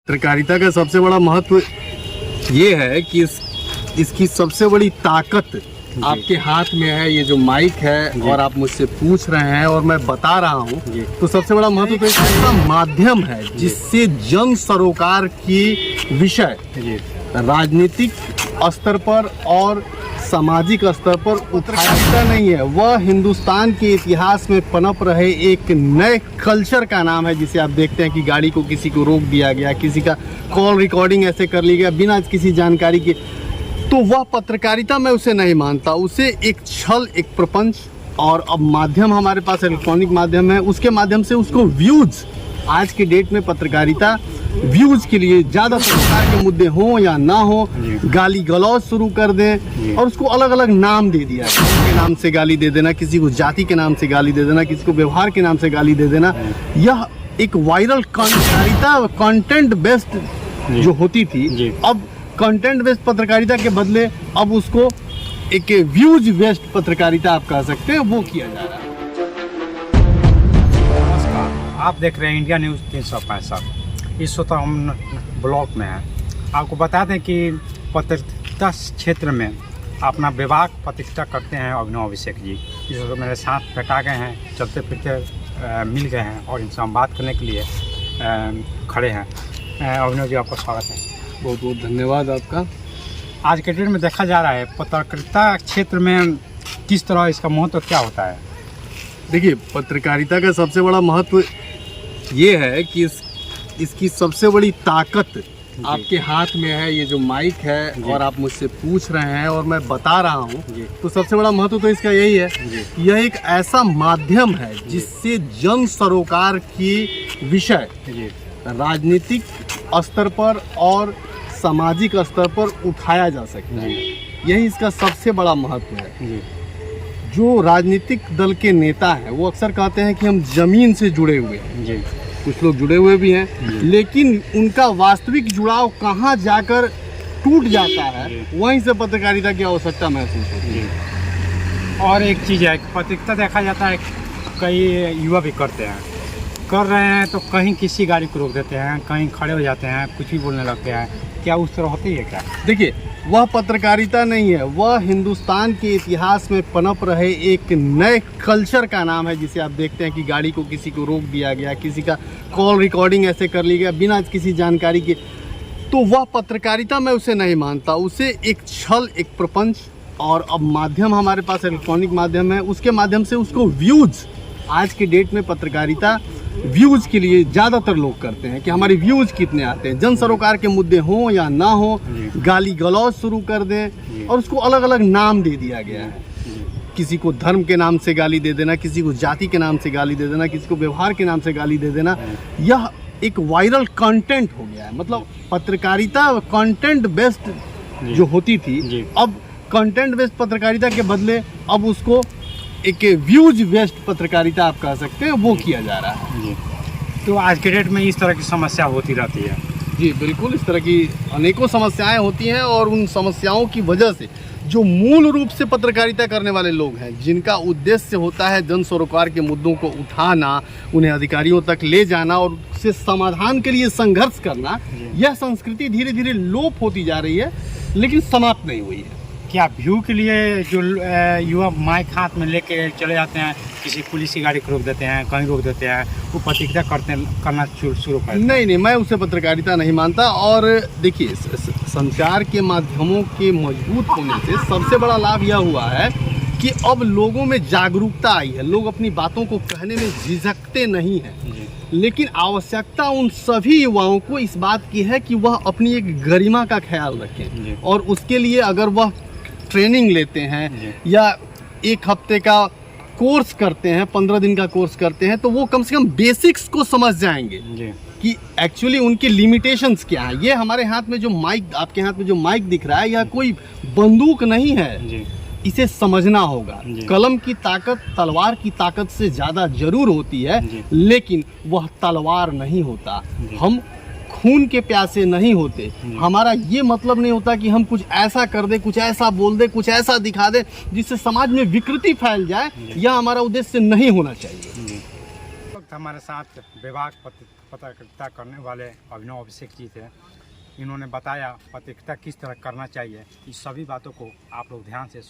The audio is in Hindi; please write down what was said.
पत्रकारिता का सबसे बड़ा महत्व ये है कि इसकी सबसे बड़ी ताकत आपके हाथ में है। ये जो माइक है और आप मुझसे पूछ रहे हैं और मैं बता रहा हूँ, तो सबसे बड़ा महत्व तो एक ऐसा माध्यम है जिससे जन सरोकार की विषय राजनीतिक स्तर पर और सामाजिक स्तर पर उठाता नहीं है। वह हिंदुस्तान के इतिहास में पनप रहे एक नए कल्चर का नाम है, जिसे आप देखते हैं कि गाड़ी को किसी को रोक दिया गया, किसी का कॉल रिकॉर्डिंग ऐसे कर लिया गया बिना किसी जानकारी के। तो वह पत्रकारिता मैं उसे नहीं मानता, उसे एक छल, एक प्रपंच। और अब माध्यम हमारे पास इलेक्ट्रॉनिक माध्यम है, उसके माध्यम से उसको व्यूज, आज के डेट में पत्रकारिता व्यूज के लिए ज़्यादा सरकार के मुद्दे हों या ना हो, गाली गलौज शुरू कर दें और उसको अलग अलग नाम दे दिया, किसी के नाम से गाली दे देना, किसी को जाति के नाम से गाली दे देना, किसी को व्यवहार के नाम से गाली दे देना। यह एक वायरल पत्रकारिता कंटेंट बेस्ड जो होती थी, अब कंटेंट बेस्ड पत्रकारिता के बदले अब उसको एक व्यूज बेस्ड पत्रकारिता आप कह सकते हैं, वो किया जा रहा है। नमस्कार, आप देख रहे हैं इंडिया न्यूज़ 365। इस वक्त हम ब्लॉक में हैं। आपको बता दें कि पत्रकारिता क्षेत्र में अपना विभाग प्रतिष्ठा करते हैं अभिनव अभिषेक जी। इस वक्त मेरे साथ बैठा गए हैं, चलते फिरते मिल गए हैं और इनसे हम बात करने के लिए खड़े हैं। अभिनव जी, आपका स्वागत है। बहुत बहुत धन्यवाद आपका। आज के डेट में देखा जा रहा है पत्रकारिता क्षेत्र में किस तरह इसका महत्व क्या होता है? देखिए, पत्रकारिता का सबसे बड़ा महत्व ये है कि इसकी सबसे बड़ी ताकत आपके हाथ में है। ये जो माइक है और आप मुझसे पूछ रहे हैं और मैं बता रहा हूँ, तो सबसे बड़ा महत्व तो इसका यही है। यह एक ऐसा माध्यम है जिससे जन सरोकार की विषय राजनीतिक स्तर पर और सामाजिक स्तर पर उठाया जा सकता है। यही इसका सबसे बड़ा महत्व है। जो राजनीतिक दल के नेता हैं वो अक्सर कहते हैं कि हम जमीन से जुड़े हुए हैं। कुछ लोग जुड़े हुए भी हैं, लेकिन उनका वास्तविक जुड़ाव कहाँ जाकर टूट जाता है, वहीं से पत्रकारिता की आवश्यकता महसूस होती है। और एक चीज़ है, पत्रकारिता देखा जाता है कई युवा भी कर रहे हैं तो कहीं किसी गाड़ी को रोक देते हैं, कहीं खड़े हो जाते हैं, कुछ भी बोलने लगते हैं। क्या उस तरह होती है क्या? देखिए, वह पत्रकारिता नहीं है, वह हिंदुस्तान के इतिहास में पनप रहे एक नए कल्चर का नाम है, जिसे आप देखते हैं कि गाड़ी को किसी को रोक दिया गया, किसी का कॉल रिकॉर्डिंग ऐसे कर लिया गया बिना किसी जानकारी के। तो वह पत्रकारिता मैं उसे नहीं मानता, उसे एक छल, एक प्रपंच। और अब माध्यम हमारे पास इलेक्ट्रॉनिक माध्यम है, उसके माध्यम से उसको व्यूज, आज के डेट में पत्रकारिता व्यूज के लिए ज़्यादातर लोग करते हैं कि हमारे व्यूज कितने आते हैं। जन सरोकार के मुद्दे हों या ना हो, गाली गलौज शुरू कर दें और उसको अलग अलग नाम दे दिया गया है। किसी को धर्म के नाम से गाली दे देना, किसी को जाति के नाम से गाली दे देना, किसी को व्यवहार के नाम से गाली दे देना। यह एक वायरल कंटेंट हो गया है। मतलब पत्रकारिता कंटेंट बेस्ड जो होती थी, अब कंटेंट बेस्ड पत्रकारिता के बदले अब उसको एक व्यूज बेस्ड पत्रकारिता आप कह सकते हैं, वो किया जा रहा है। तो आज के डेट में इस तरह की समस्या होती रहती है। जी बिल्कुल, इस तरह की अनेकों समस्याएं होती हैं और उन समस्याओं की वजह से जो मूल रूप से पत्रकारिता करने वाले लोग हैं, जिनका उद्देश्य होता है जन सरोकार के मुद्दों को उठाना, उन्हें अधिकारियों तक ले जाना और उससे समाधान के लिए संघर्ष करना, यह संस्कृति धीरे धीरे लोप होती जा रही है, लेकिन समाप्त नहीं हुई है। क्या व्यू के लिए जो युवा माइक हाथ में लेके चले जाते हैं, किसी पुलिस की गाड़ी को रोक देते हैं, कहीं रोक देते हैं, वो पत्रकारिता करना शुरू कर? नहीं, मैं उसे पत्रकारिता नहीं मानता। और देखिए, संचार के माध्यमों के मजबूत होने से सबसे बड़ा लाभ यह हुआ है कि अब लोगों में जागरूकता आई है। लोग अपनी बातों को कहने में झिझकते नहीं हैं। लेकिन आवश्यकता उन सभी युवाओं को इस बात की है कि वह अपनी एक गरिमा का ख्याल रखें, और उसके लिए अगर वह ट्रेनिंग लेते हैं या एक हफ्ते का कोर्स करते हैं, 15 दिन का कोर्स करते हैं, तो वो कम से कम बेसिक्स को समझ जाएंगे कि एक्चुअली उनकी लिमिटेशंस क्या है। ये हमारे हाथ में जो माइक, आपके हाथ में जो माइक दिख रहा है, यह कोई बंदूक नहीं है, इसे समझना होगा। कलम की ताकत तलवार की ताकत से ज़्यादा जरूर होती है, लेकिन वह तलवार नहीं होता। हम खून के प्यासे नहीं होते। हमारा ये मतलब नहीं होता कि हम कुछ ऐसा कर दे, कुछ ऐसा बोल दे, कुछ ऐसा दिखा दे जिससे समाज में विकृति फैल जाए। यह हमारा उद्देश्य नहीं होना चाहिए। हमारे साथ विभाग पत्रकारिता करने वाले अभिनव अभिषेक जी थे। इन्होंने बताया पत्रकारिता किस तरह करना चाहिए। इस सभी बातों को आप लोग ध्यान से